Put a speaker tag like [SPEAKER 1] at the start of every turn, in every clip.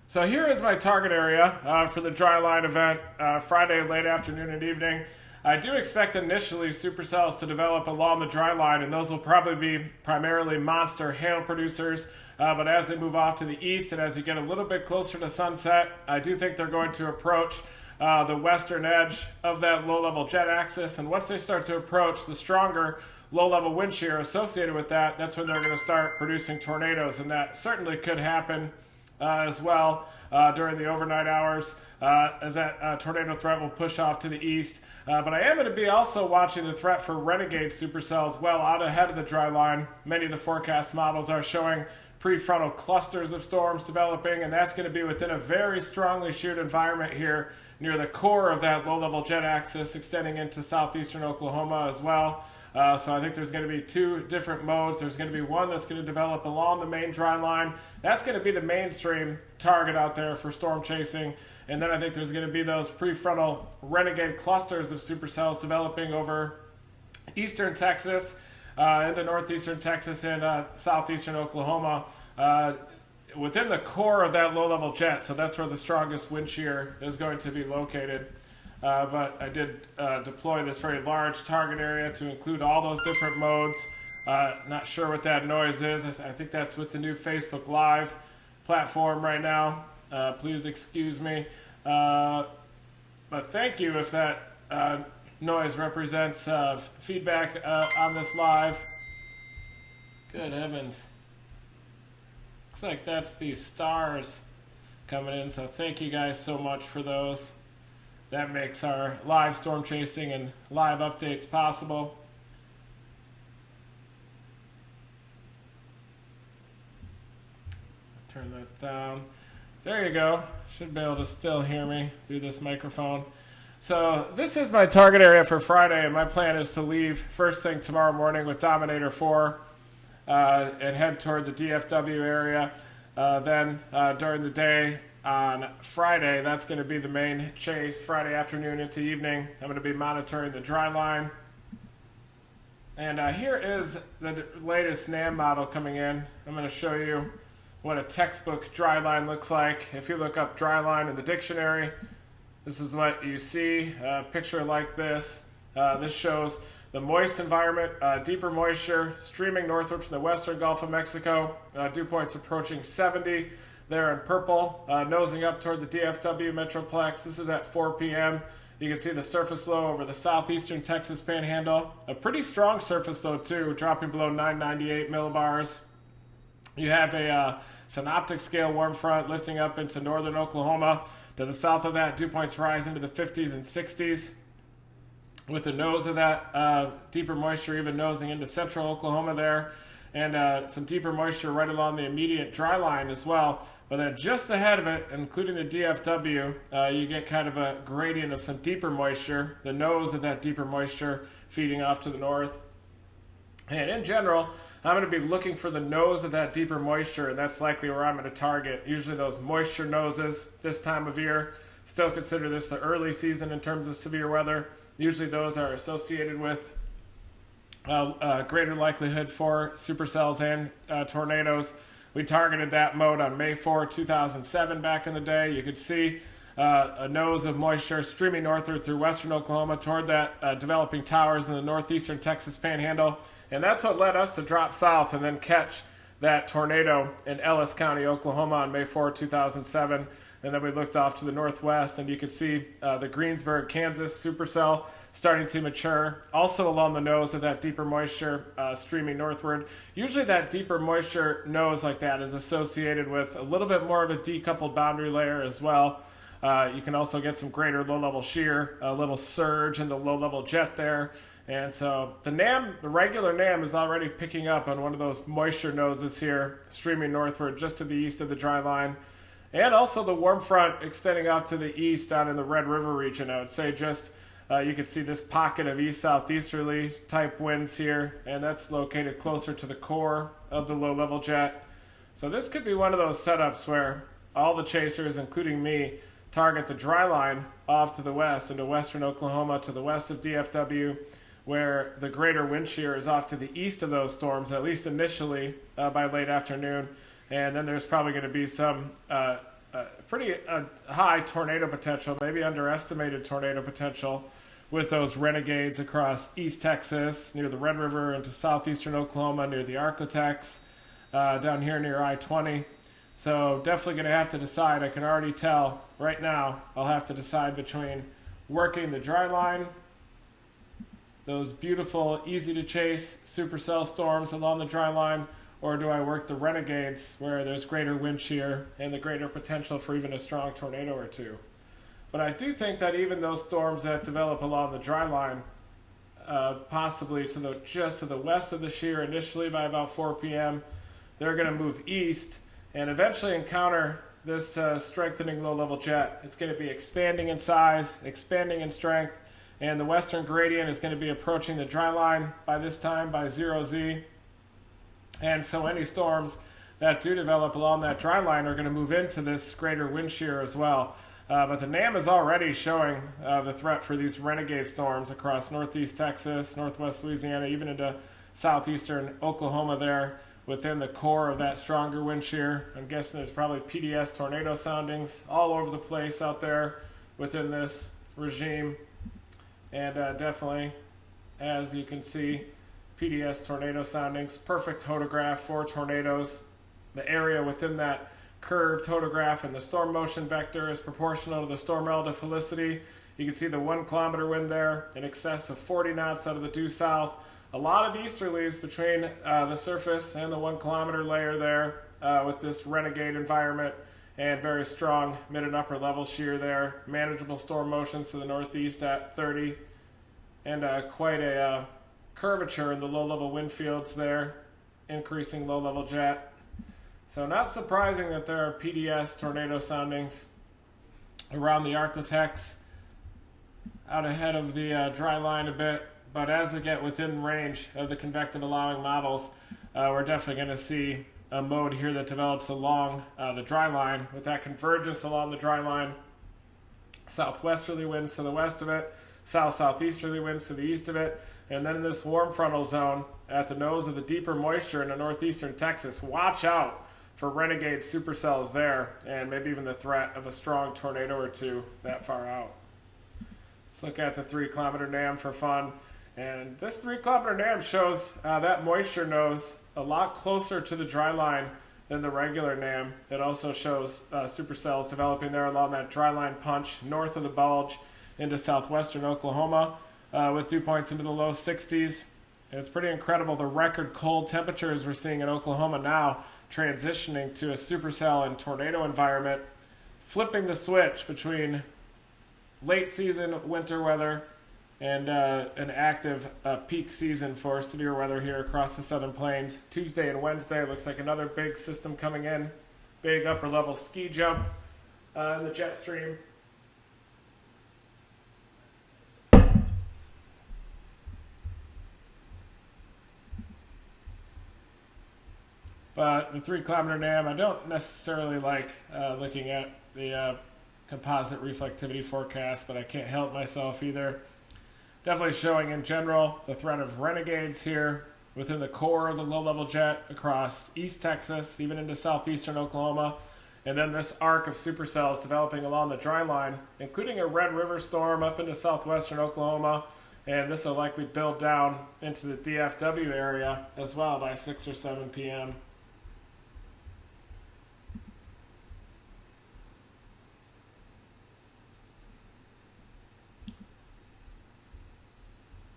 [SPEAKER 1] So here is my target area for the dry line event, Friday late afternoon and evening. I do expect initially supercells to develop along the dry line, and those will probably be primarily monster hail producers. But as they move off to the east and as you get a little bit closer to sunset, I do think they're going to approach the western edge of that low-level jet axis. And once they start to approach the stronger low-level wind shear associated with that, that's when they're going to start producing tornadoes. And that certainly could happen as well during the overnight hours as that tornado threat will push off to the east. But I am going to be also watching the threat for renegade supercells well out ahead of the dry line. Many of the forecast models are showing prefrontal clusters of storms developing, and that's going to be within a very strongly sheared environment here near the core of that low-level jet axis extending into southeastern Oklahoma as well. So I think there's going to be two different modes. There's going to be one that's going to develop along the main dry line. That's going to be the mainstream target out there for storm chasing. And then I think there's going to be those prefrontal renegade clusters of supercells developing over eastern Texas, into northeastern Texas and southeastern Oklahoma within the core of that low-level jet. So that's where the strongest wind shear is going to be located. But I did deploy this very large target area to include all those different modes. Not sure what that noise is. I think that's with the new Facebook Live platform right now. Please excuse me. But thank you if that noise represents feedback on this live. Good heavens. Looks like that's the stars coming in, so thank you guys so much for those. That makes our live storm chasing and live updates possible. Turn that down. There you go. Should be able to still hear me through this microphone. So this is my target area for Friday, and my plan is to leave first thing tomorrow morning with Dominator 4 and head toward the DFW area. Then during the day on Friday, that's going to be the main chase, Friday afternoon into evening. I'm going to be monitoring the dry line. And here is the latest NAM model coming in. I'm going to show you what a textbook dry line looks like. If you look up dry line in the dictionary, this is what you see. A picture like this. This shows the moist environment, deeper moisture, streaming northward from the western Gulf of Mexico. Dew points approaching 70 there in purple, nosing up toward the DFW Metroplex. This is at 4 p.m. You can see the surface low over the southeastern Texas Panhandle. A pretty strong surface low too, dropping below 998 millibars. You have a synoptic scale warm front lifting up into northern Oklahoma. To the south of that, dew points rise into the 50s and 60s. With the nose of that deeper moisture even nosing into central Oklahoma there. And some deeper moisture right along the immediate dry line as well. But then just ahead of it, including the DFW, you get kind of a gradient of some deeper moisture. The nose of that deeper moisture feeding off to the north. And in general, I'm going to be looking for the nose of that deeper moisture, and that's likely where I'm going to target. Usually those moisture noses this time of year. Still consider this the early season in terms of severe weather. Usually those are associated with greater likelihood for supercells and tornadoes. We targeted that mode on May 4, 2007 back in the day. You could see a nose of moisture streaming northward through western Oklahoma toward that developing towers in the northeastern Texas Panhandle. And that's what led us to drop south and then catch that tornado in Ellis County, Oklahoma on May 4, 2007. And then we looked off to the northwest, and you could see the Greensburg, Kansas supercell starting to mature, also along the nose of that deeper moisture streaming northward. Usually that deeper moisture nose like that is associated with a little bit more of a decoupled boundary layer as well. You can also get some greater low-level shear, a little surge in the low-level jet there. And so the NAM, the regular NAM, is already picking up on one of those moisture noses here, streaming northward just to the east of the dry line. And also the warm front extending out to the east down in the Red River region. I would say just you can see this pocket of east-southeasterly type winds here, and that's located closer to the core of the low-level jet. So this could be one of those setups where all the chasers, including me, target the dry line off to the west into western Oklahoma to the west of DFW, where the greater wind shear is off to the east of those storms, at least initially by late afternoon. And then there's probably going to be some pretty high tornado potential, maybe underestimated tornado potential, with those renegades across East Texas, near the Red River, into southeastern Oklahoma, near the Arklatex, down here near I-20. So definitely going to have to decide. I can already tell right now I'll have to decide between working the dry line, those beautiful, easy to chase supercell storms along the dry line, or do I work the renegades where there's greater wind shear and the greater potential for even a strong tornado or two. But I do think that even those storms that develop along the dry line, possibly just to the west of the shear initially by about 4 p.m., they're going to move east and eventually encounter this strengthening low-level jet. It's going to be expanding in size, expanding in strength, and the western gradient is going to be approaching the dry line by this time by 0Z. And so any storms that do develop along that dry line are going to move into this greater wind shear as well. But the NAM is already showing the threat for these renegade storms across northeast Texas, northwest Louisiana, even into southeastern Oklahoma there, within the core of that stronger wind shear. I'm guessing there's probably PDS tornado soundings all over the place out there within this regime. And definitely, as you can see, PDS tornado soundings, perfect photograph for tornadoes. The area within that curved photograph and the storm motion vector is proportional to the storm relative felicity. You can see the 1 kilometer wind there in excess of 40 knots out of the due south. A lot of easterlies between the surface and the 1 kilometer layer there with this renegade environment, and very strong mid and upper level shear there. Manageable storm motions to the northeast at 30, and quite a curvature in the low level wind fields there, increasing low level jet. So not surprising that there are PDS tornado soundings around the Arklatex, out ahead of the dry line a bit. But as we get within range of the convective allowing models, we're definitely going to see a mode here that develops along the dry line, with that convergence along the dry line. Southwesterly winds to the west of it, south-southeasterly winds to the east of it, and then this warm frontal zone at the nose of the deeper moisture in the northeastern Texas. Watch out for renegade supercells there, and maybe even the threat of a strong tornado or two that far out. Let's look at the 3 kilometer NAM for fun. And this 3 kilometer NAM shows that moisture nose a lot closer to the dry line than the regular NAM. It also shows supercells developing there along that dry line punch north of the bulge into southwestern Oklahoma, with dew points into the low 60s. And it's pretty incredible the record cold temperatures we're seeing in Oklahoma now, transitioning to a supercell and tornado environment, flipping the switch between late season winter weather and an active peak season for severe weather here across the southern plains. Tuesday and Wednesday looks like another big system coming in, big upper level ski jump in the jet stream. But the 3 kilometer NAM, I don't necessarily like looking at the composite reflectivity forecast, but I can't help myself either. Definitely showing in general the threat of renegades here within the core of the low-level jet across East Texas, even into southeastern Oklahoma. And then this arc of supercells developing along the dry line, including a Red River storm up into southwestern Oklahoma. And this will likely build down into the DFW area as well by 6 or 7 p.m.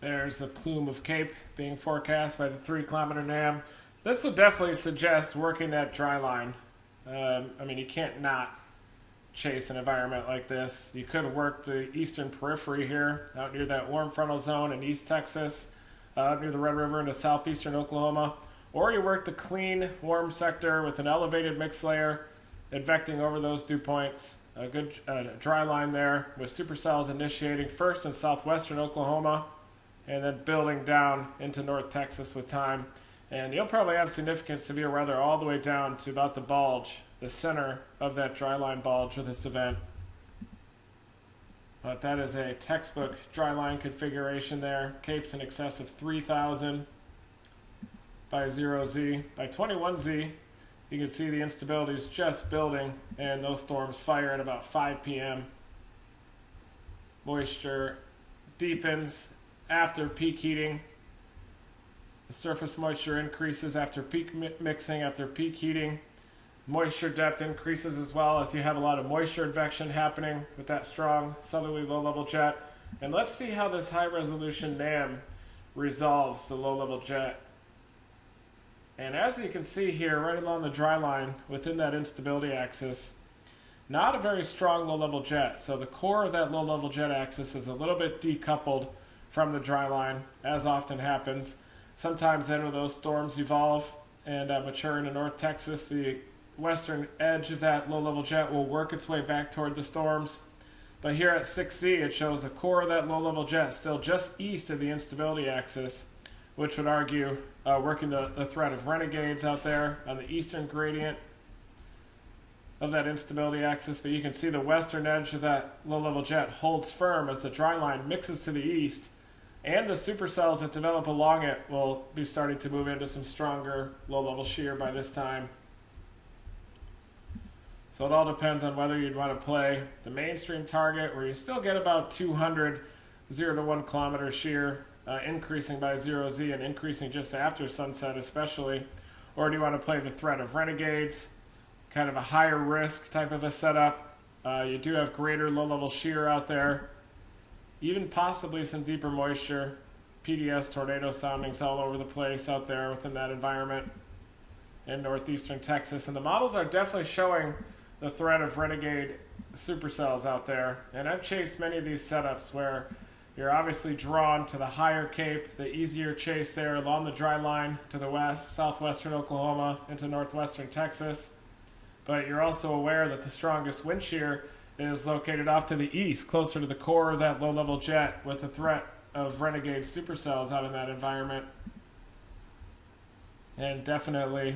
[SPEAKER 1] There's the plume of Cape being forecast by the 3 kilometer NAM. This will definitely suggest working that dry line. I mean, you can't not chase an environment like this. You could work the eastern periphery here, out near that warm frontal zone in East Texas, out near the Red River into southeastern Oklahoma. Or you work the clean, warm sector with an elevated mix layer, advecting over those dew points. A good dry line there with supercells initiating first in southwestern Oklahoma, and then building down into North Texas with time. And you'll probably have significant severe weather all the way down to about the bulge, the center of that dry line bulge with this event. But that is a textbook dry line configuration there. Capes in excess of 3,000 by 0Z. By 21Z, You can see the instability is just building, and those storms fire at about 5 p.m. Moisture deepens after peak heating. The surface moisture increases after peak mixing, after peak heating. Moisture depth increases as well as you have a lot of moisture advection happening with that strong southerly low-level jet. And let's see how this high-resolution NAM resolves the low-level jet. And as you can see here, right along the dry line within that instability axis, not a very strong low-level jet. So the core of that low-level jet axis is a little bit decoupled from the dry line, as often happens. Sometimes then when those storms evolve and mature into North Texas, the western edge of that low-level jet will work its way back toward the storms. But here at 6Z, it shows the core of that low-level jet still just east of the instability axis, which would argue working the threat of renegades out there on the eastern gradient of that instability axis. But you can see the western edge of that low-level jet holds firm as the dry line mixes to the east, and the supercells that develop along it will be starting to move into some stronger low-level shear by this time. So it all depends on whether you'd want to play the mainstream target, where you still get about 200 0 to 1 kilometer shear, increasing by 0Z and increasing just after sunset especially, or do you want to play the threat of renegades, kind of a higher risk type of a setup. You do have greater low-level shear out there, even possibly some deeper moisture, PDS tornado soundings all over the place out there within that environment in northeastern Texas. And the models are definitely showing the threat of renegade supercells out there. And I've chased many of these setups where you're obviously drawn to the higher cape, the easier chase there along the dry line to the west, southwestern Oklahoma into northwestern Texas. But you're also aware that the strongest wind shear is located off to the east, closer to the core of that low-level jet, with the threat of renegade supercells out in that environment. And definitely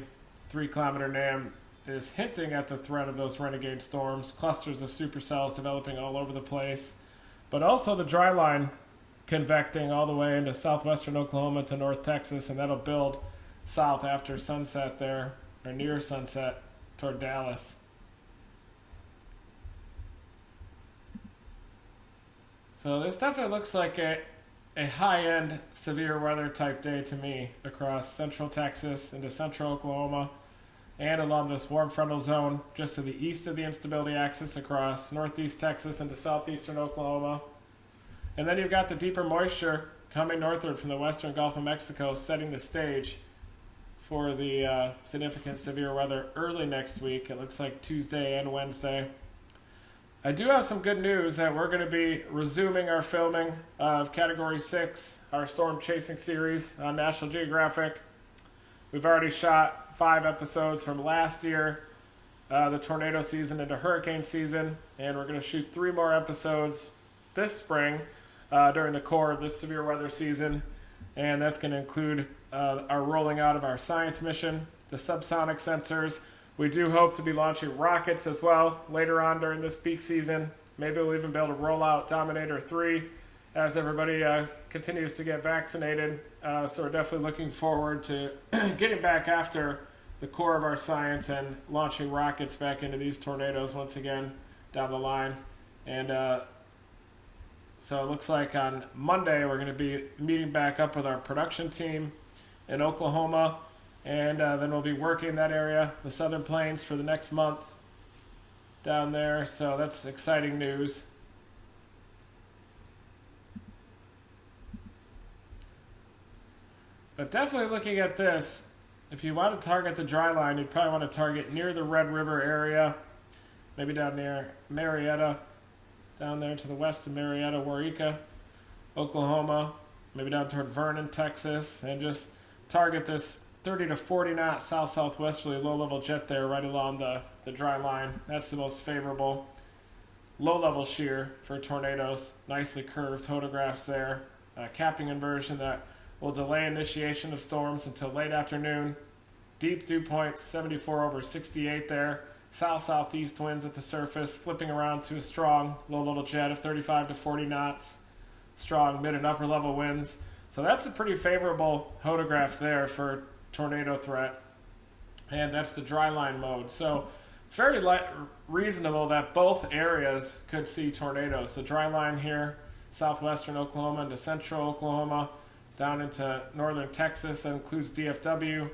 [SPEAKER 1] 3-kilometer NAM is hinting at the threat of those renegade storms, clusters of supercells developing all over the place, but also the dry line convecting all the way into southwestern Oklahoma to North Texas, and that'll build south after sunset there, or near sunset, toward Dallas. So this definitely looks like a high-end severe weather type day to me across central Texas into central Oklahoma, and along this warm frontal zone just to the east of the instability axis across northeast Texas into southeastern Oklahoma. And then you've got the deeper moisture coming northward from the western Gulf of Mexico, setting the stage for the significant severe weather early next week. It looks like Tuesday and Wednesday. I do have some good news that we're going to be resuming our filming of Category 6, our storm chasing series on National Geographic. We've already shot 5 episodes from last year, the tornado season into hurricane season, and we're going to shoot 3 more episodes this spring during the core of this severe weather season, and that's going to include our rolling out of our science mission, the subsonic sensors. We do hope to be launching rockets as well later on during this peak season. Maybe we'll even be able to roll out Dominator 3 as everybody continues to get vaccinated. So we're definitely looking forward to getting back after the core of our science and launching rockets back into these tornadoes once again down the line. And so it looks like on Monday we're going to be meeting back up with our production team in Oklahoma, and then we'll be working that area, the Southern Plains, for the next month down there. So that's exciting news. But definitely looking at this, if you want to target the dry line, you'd probably want to target near the Red River area, maybe down near Marietta, down there to the west of Marietta, Waurika, Oklahoma, maybe down toward Vernon, Texas, and just target this 30 to 40 knot south-southwesterly low-level jet there right along the dry line. That's the most favorable low-level shear for tornadoes. Nicely curved photographs there. Capping inversion that will delay initiation of storms until late afternoon. Deep dew point 74/68 there. South-southeast winds at the surface, flipping around to a strong low-level jet of 35 to 40 knots. Strong mid and upper level winds. So that's a pretty favorable photograph there for tornado threat. and that's the dry line mode. So it's very reasonable that both areas could see tornadoes. The dry line here, southwestern Oklahoma into central Oklahoma, down into northern Texas, that includes DFW,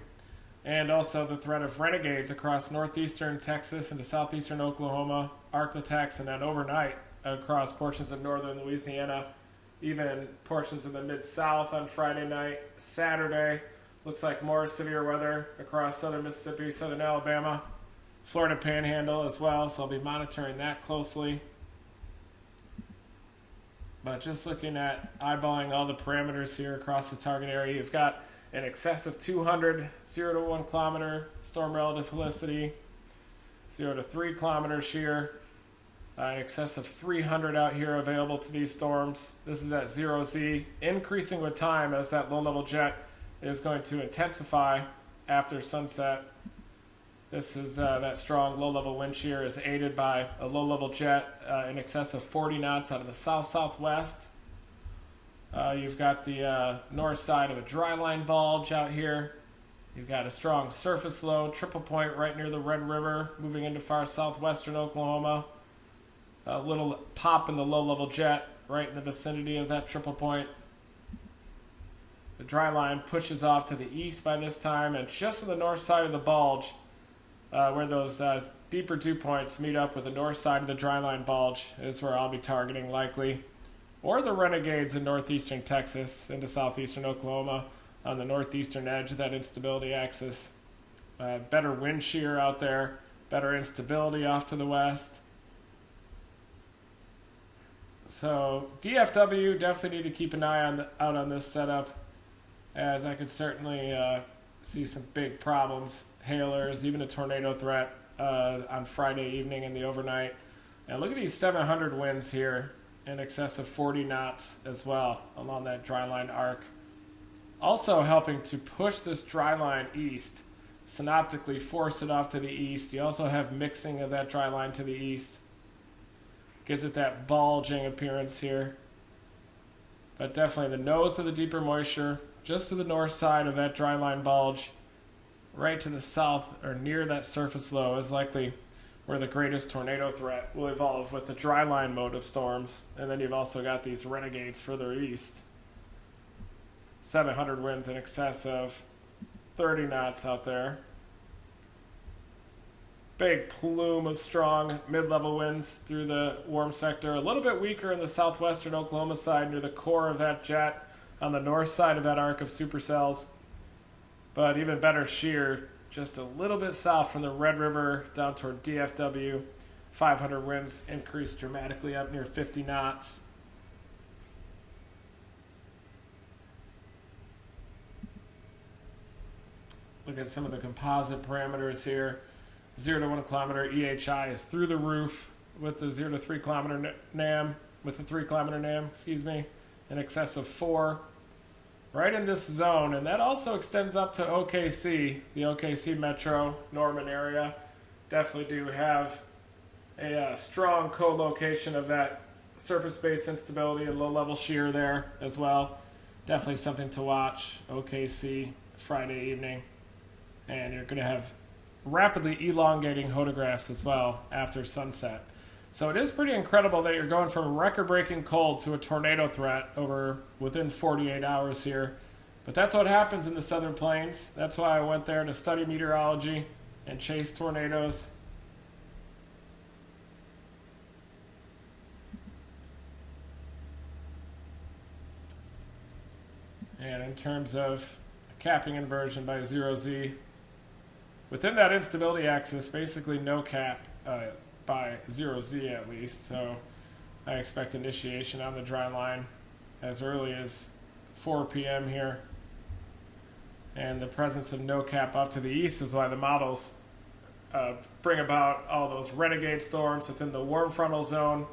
[SPEAKER 1] and also the threat of renegades across northeastern Texas into southeastern Oklahoma, Arklatex, and then overnight across portions of northern Louisiana, even portions of the Mid-South on Friday night. Saturday, looks like more severe weather across southern Mississippi, southern Alabama, Florida Panhandle as well, so I'll be monitoring that closely. But just looking at eyeballing all the parameters here across the target area, you've got in excess of 200 0 to 1 kilometer storm relative helicity, 0 to 3 kilometer shear, in excess of 300 out here available to these storms. This is at 0Z, increasing with time as that low-level jet is going to intensify after sunset. This is that strong low-level wind shear is aided by a low-level jet in excess of 40 knots out of the south-southwest. You've got the north side of a dry line bulge out here. You've got a strong surface low, triple point right near the Red River, moving into far southwestern Oklahoma. A little pop in the low-level jet right in the vicinity of that triple point. The dry line pushes off to the east by this time, and just to the north side of the bulge, where those deeper dew points meet up with the north side of the dry line bulge, is where I'll be targeting likely. Or the renegades in northeastern Texas into southeastern Oklahoma on the northeastern edge of that instability axis. Better wind shear out there, better instability off to the west. So DFW, definitely need to keep an eye out on this setup, as I could certainly see some big problems, hailers, even a tornado threat on Friday evening and the overnight. And look at these 700 winds here, in excess of 40 knots as well along that dry line arc. Also helping to push this dry line east, synoptically force it off to the east. You also have mixing of that dry line to the east. Gives it that bulging appearance here. But definitely the nose of the deeper moisture, just to the north side of that dry line bulge, right to the south or near that surface low, is likely where the greatest tornado threat will evolve with the dry line mode of storms. And then you've also got these renegades further east. 700 winds in excess of 30 knots out there. Big plume of strong mid-level winds through the warm sector. A little bit weaker in the southwestern Oklahoma side near the core of that jet on the north side of that arc of supercells. But even better shear just a little bit south from the Red River down toward DFW. 500 winds increased dramatically up near 50 knots. Look at some of the composite parameters here. 0 to 1 kilometer EHI is through the roof with the 0 to 3 kilometer NAM, with the 3 kilometer NAM, in excess of 4. Right in this zone, and that also extends up to OKC, the OKC metro, Norman area. Definitely do have a strong co-location of that surface-based instability and low-level shear there as well. Definitely something to watch, OKC, Friday evening. And you're going to have rapidly elongating photographs as well after sunset. So it is pretty incredible that you're going from record-breaking cold to a tornado threat within 48 hours here. But that's what happens in the Southern Plains. That's why I went there to study meteorology and chase tornadoes. And in terms of capping inversion by 0Z, within that instability axis, basically no cap by 0Z at least. So I expect initiation on the dry line as early as 4 p.m. here. And the presence of no cap off to the east is why the models bring about all those renegade storms within the warm frontal zone.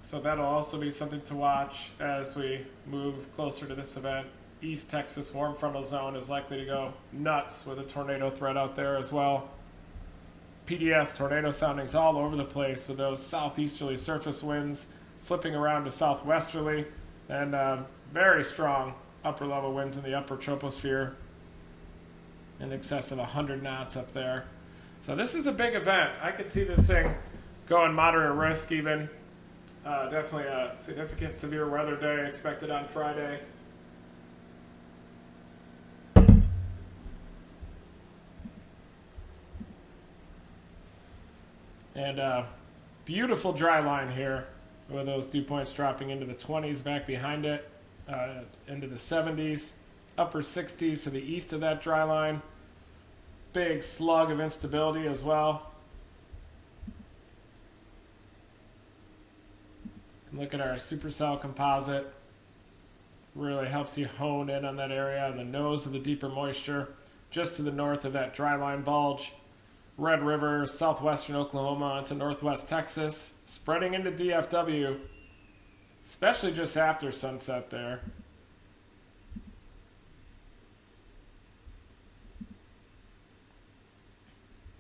[SPEAKER 1] So that'll also be something to watch as we move closer to this event. East Texas warm frontal zone is likely to go nuts with a tornado threat out there as well. PDS tornado soundings all over the place with those southeasterly surface winds flipping around to southwesterly, and very strong upper level winds in the upper troposphere. in excess of 100 knots up there. So this is a big event. I could see this thing going moderate risk even. Definitely a significant severe weather day expected on Friday. And beautiful dry line here with those dew points dropping into the 20s back behind it, into the 70s, upper 60s to the east of that dry line. Big slug of instability as well. Look at our supercell composite. Really helps you hone in on that area on the nose of the deeper moisture, just to the north of that dry line bulge. Red River, southwestern Oklahoma into northwest Texas, spreading into DFW, especially just after sunset there.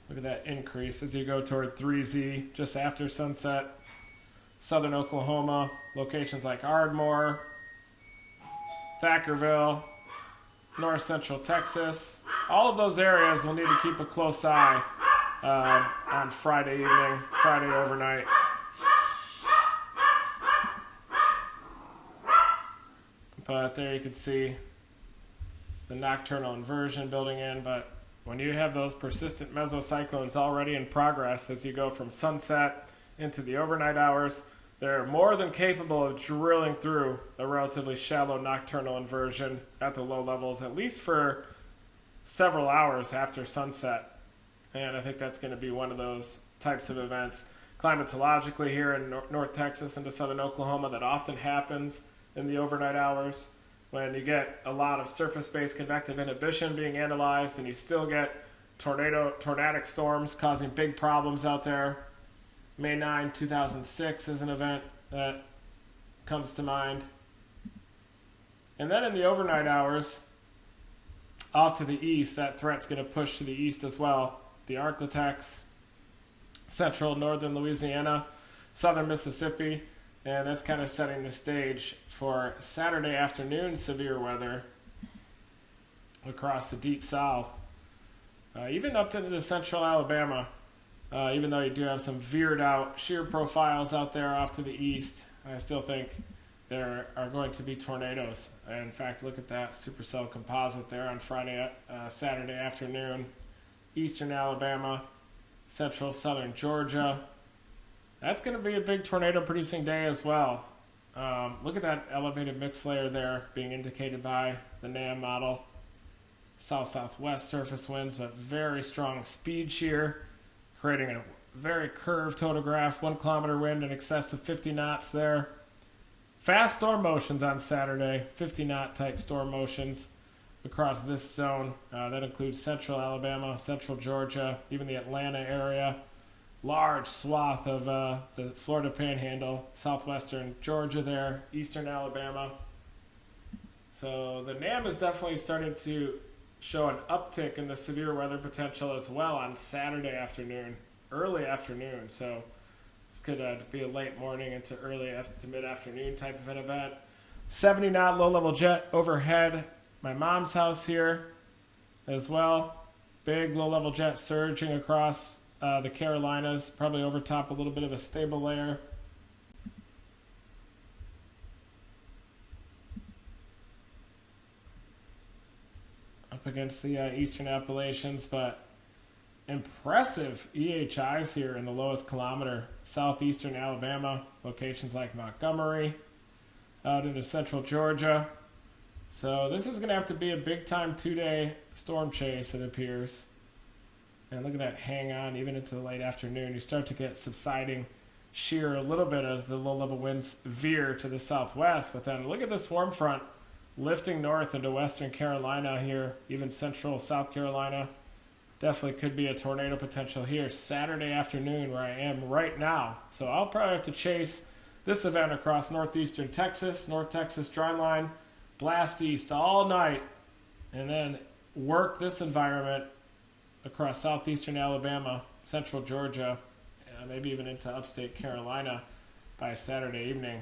[SPEAKER 1] Look at that increase as you go toward 3Z just after sunset. Southern Oklahoma, locations like Ardmore, Thackerville, north central Texas. All of those areas will need to keep a close eye on Friday evening, Friday overnight. But there you can see the nocturnal inversion building in. But when you have those persistent mesocyclones already in progress as you go from sunset into the overnight hours, they're more than capable of drilling through a relatively shallow nocturnal inversion at the low levels, at least for several hours after sunset. And I think that's going to be one of those types of events climatologically here in North Texas into southern Oklahoma that often happens in the overnight hours when you get a lot of surface-based convective inhibition being analyzed and you still get tornadic storms causing big problems out there. May 9, 2006 is an event that comes to mind. And then in the overnight hours, off to the east, that threat's going to push to the east as well. The Arklatex, central northern Louisiana, southern Mississippi, and that's kind of setting the stage for Saturday afternoon severe weather across the deep south, even up into central Alabama. Even though you do have some veered out shear profiles out there off to the east, I still think there are going to be tornadoes. In fact, look at that supercell composite there on Saturday afternoon. Eastern Alabama, central southern Georgia. That's going to be a big tornado producing day as well. Look at that elevated mix layer there being indicated by the NAM model. South-southwest surface winds, but very strong speed shear, creating a very curved topograph, 1 kilometer wind in excess of 50 knots there. Fast storm motions on Saturday, 50 knot type storm motions across this zone. That includes central Alabama, central Georgia, even the Atlanta area. Large swath of the Florida Panhandle, southwestern Georgia there, eastern Alabama. So the NAM is definitely starting to show an uptick in the severe weather potential as well on Saturday afternoon, early afternoon. So this could be a late morning into early to mid-afternoon type of an event. 70 knot low-level jet overhead. My mom's house here as well. Big low-level jet surging across the Carolinas, probably over top a little bit of a stable layer. Up against the eastern Appalachians, but impressive EHIs here in the lowest kilometer. Southeastern Alabama, locations like Montgomery, out into central Georgia. So this is going to have to be a big-time 2-day storm chase, it appears. And look at that hang on even into the late afternoon. You start to get subsiding shear a little bit as the low-level winds veer to the southwest. But then look at the swarm front lifting north into western Carolina here, even central South Carolina. Definitely could be a tornado potential here Saturday afternoon where I am right now. So I'll probably have to chase this event across northeastern Texas, North Texas dry line, blast east all night, and then work this environment across southeastern Alabama, central Georgia, maybe even into upstate Carolina by Saturday evening.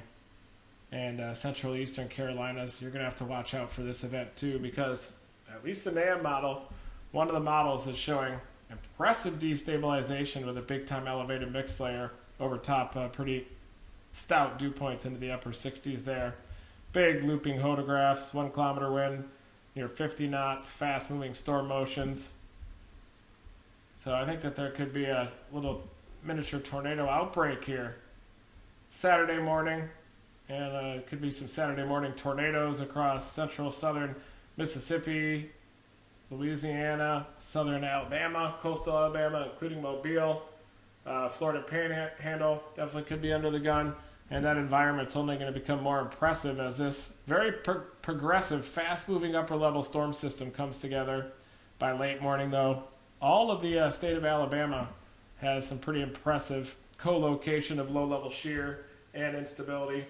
[SPEAKER 1] And central eastern Carolinas, you're going to have to watch out for this event too, because at least the NAM model one of the models is showing impressive destabilization with a big time elevated mix layer over top, pretty stout dew points into the upper 60s there. Big looping photographs, 1 kilometer wind, near 50 knots, fast moving storm motions. So I think that there could be a little miniature tornado outbreak here Saturday morning, and it could be some Saturday morning tornadoes across central southern Mississippi, Louisiana, southern Alabama, coastal Alabama, including Mobile, Florida Panhandle definitely could be under the gun. And that environment's only going to become more impressive as this very progressive, fast-moving upper-level storm system comes together by late morning, though. All of the state of Alabama has some pretty impressive co-location of low-level shear and instability.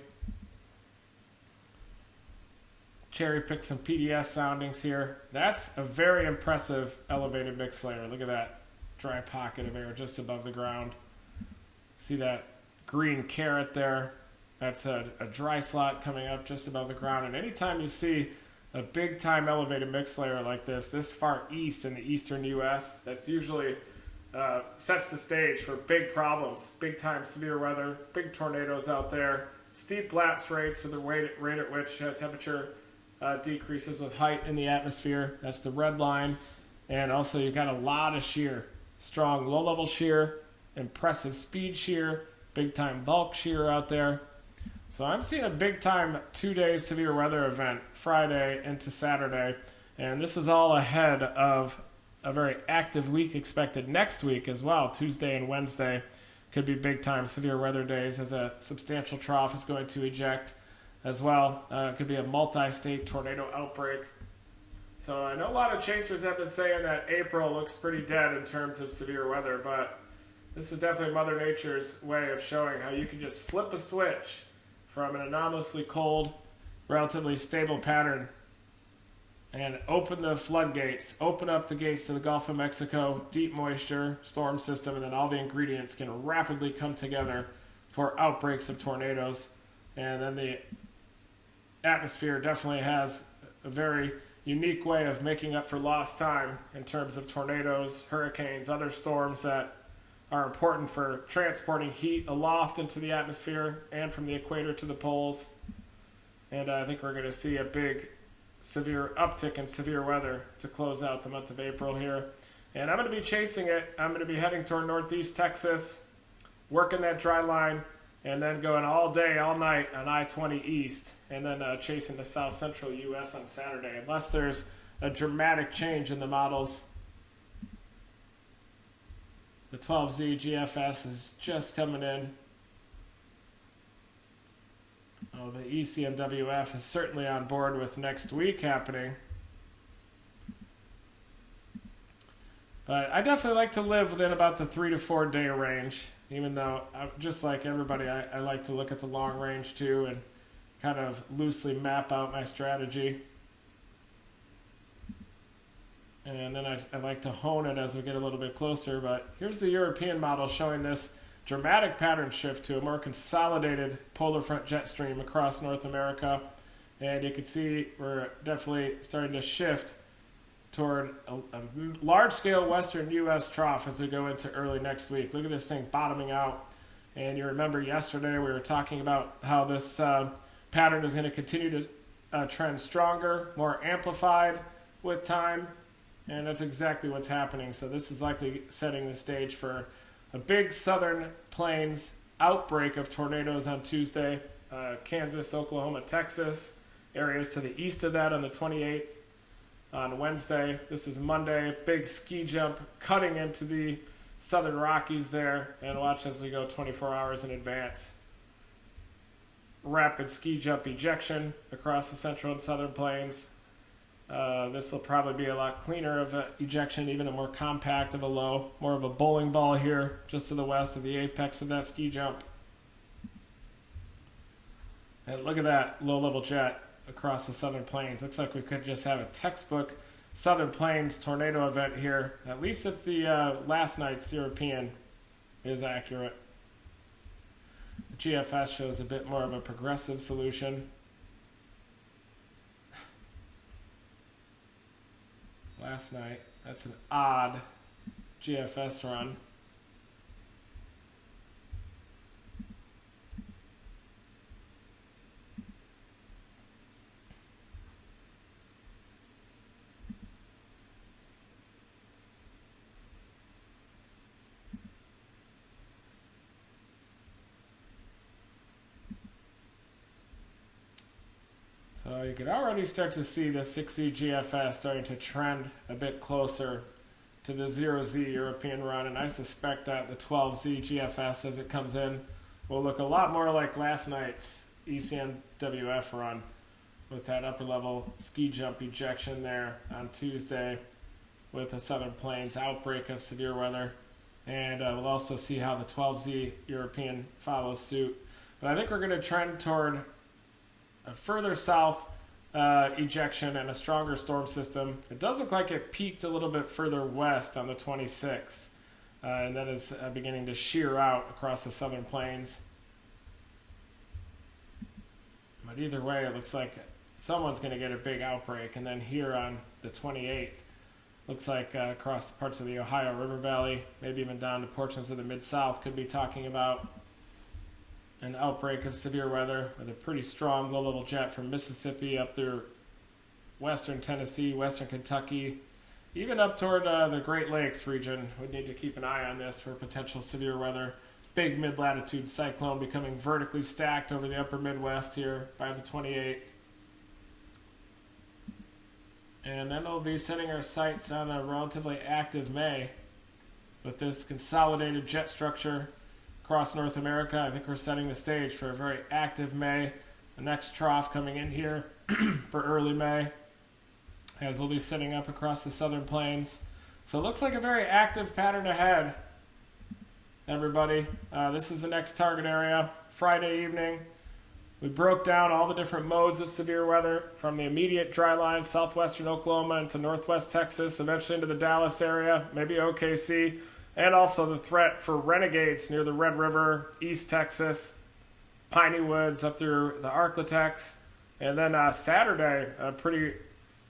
[SPEAKER 1] Cherry-pick some PDS soundings here. That's a very impressive elevated mix layer. Look at that dry pocket of air just above the ground. See that green carrot there? That's a dry slot coming up just above the ground. And anytime you see a big time elevated mix layer like this far east in the eastern U.S., that's usually sets the stage for big problems, big time severe weather, big tornadoes out there, steep lapse rates, or the rate at which temperature decreases with height in the atmosphere. That's the red line. And also you've got a lot of shear, strong low level shear, impressive speed shear, big time bulk shear out there. So I'm seeing a big time 2-day severe weather event Friday into Saturday, and this is all ahead of a very active week expected next week as well. Tuesday and Wednesday could be big time severe weather days as a substantial trough is going to eject as well. It could be a multi-state tornado outbreak. So I know a lot of chasers have been saying that April looks pretty dead in terms of severe weather, but this is definitely Mother Nature's way of showing how you can just flip a switch from an anomalously cold, relatively stable pattern and open the floodgates, open up the gates to the Gulf of Mexico, deep moisture, storm system, and then all the ingredients can rapidly come together for outbreaks of tornadoes. And then the atmosphere definitely has a very unique way of making up for lost time in terms of tornadoes, hurricanes, other storms that are important for transporting heat aloft into the atmosphere and from the equator to the poles. And I think we're going to see a big severe uptick in severe weather to close out the month of April here. And I'm going to be chasing it. I'm going to be heading toward northeast Texas, working that dry line, and then going all day, all night on I-20 East, and then chasing the south central U.S. on Saturday, unless there's a dramatic change in the models. The 12Z GFS is just coming in. Oh, the ECMWF is certainly on board with next week happening. But I definitely like to live within about the 3 to 4 day range, even though, just like everybody, I like to look at the long range too and kind of loosely map out my strategy. And then I like to hone it as we get a little bit closer. But here's the European model showing this dramatic pattern shift to a more consolidated polar front jet stream across North America. And you can see we're definitely starting to shift toward a large-scale western U.S. trough as we go into early next week. Look at this thing bottoming out. And you remember yesterday we were talking about how this pattern is going to continue to trend stronger, more amplified with time. And that's exactly what's happening. So this is likely setting the stage for a big southern plains outbreak of tornadoes on Tuesday. Kansas, Oklahoma, Texas, areas to the east of that on the 28th. On Wednesday, this is Monday, big ski jump cutting into the southern Rockies there. And watch as we go 24 hours in advance. Rapid ski jump ejection across the central and southern plains. This will probably be a lot cleaner of an ejection, even a more compact of a low, more of a bowling ball here just to the west of the apex of that ski jump. And look at that low-level jet across the southern plains. Looks like we could just have a textbook southern plains tornado event here, at least if the last night's European is accurate. The GFS shows a bit more of a progressive solution. Last night, That's an odd GFS run. So you can already start to see the 6Z GFS starting to trend a bit closer to the 0Z European run, and I suspect that the 12Z GFS as it comes in will look a lot more like last night's ECMWF run with that upper level ski jump ejection there on Tuesday with the Southern Plains outbreak of severe weather. And we'll also see how the 12Z European follows suit. But I think we're going to trend toward a further south ejection and a stronger storm system. It does look like it peaked a little bit further west on the 26th, and then is beginning to shear out across the Southern Plains. But either way, it looks like someone's going to get a big outbreak. And then here on the 28th, looks like across parts of the Ohio River Valley, maybe even down to portions of the Mid-South, could be talking about an outbreak of severe weather with a pretty strong low-level jet from Mississippi up through western Tennessee, western Kentucky, even up toward the Great Lakes region. We need to keep an eye on this for potential severe weather. Big mid-latitude cyclone becoming vertically stacked over the upper Midwest here by the 28th. And then we'll be setting our sights on a relatively active May with this consolidated jet structure across North America. I think we're setting the stage for a very active May. The next trough coming in here for early May, as we'll be setting up across the Southern Plains. So it looks like a very active pattern ahead, everybody. This is the next target area. Friday evening, we broke down all the different modes of severe weather from the immediate dry line, southwestern Oklahoma into northwest Texas, eventually into the Dallas area, maybe OKC, and also the threat for renegades near the Red River, East Texas, Piney Woods up through the Arklatex. And then Saturday, a pretty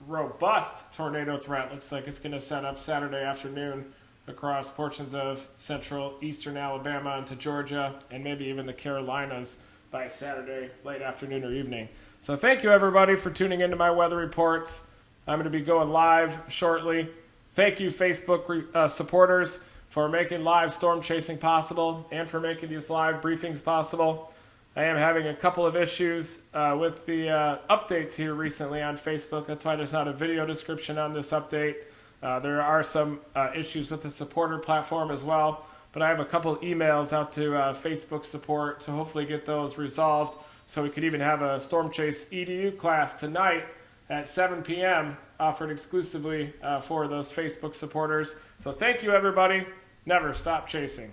[SPEAKER 1] robust tornado threat. Looks like it's going to set up Saturday afternoon across portions of central eastern Alabama into Georgia and maybe even the Carolinas by Saturday late afternoon or evening. So thank you, everybody, for tuning into my weather reports. I'm going to be going live shortly. Thank you, Facebook supporters, for making live storm chasing possible and for making these live briefings possible. I am having a couple of issues with the updates here recently on Facebook. That's why there's not a video description on this update. There are some issues with the supporter platform as well, but I have a couple emails out to Facebook support to hopefully get those resolved so we could even have a Storm Chase EDU class tonight at 7 p.m. offered exclusively for those Facebook supporters. So thank you, everybody. Never stop chasing.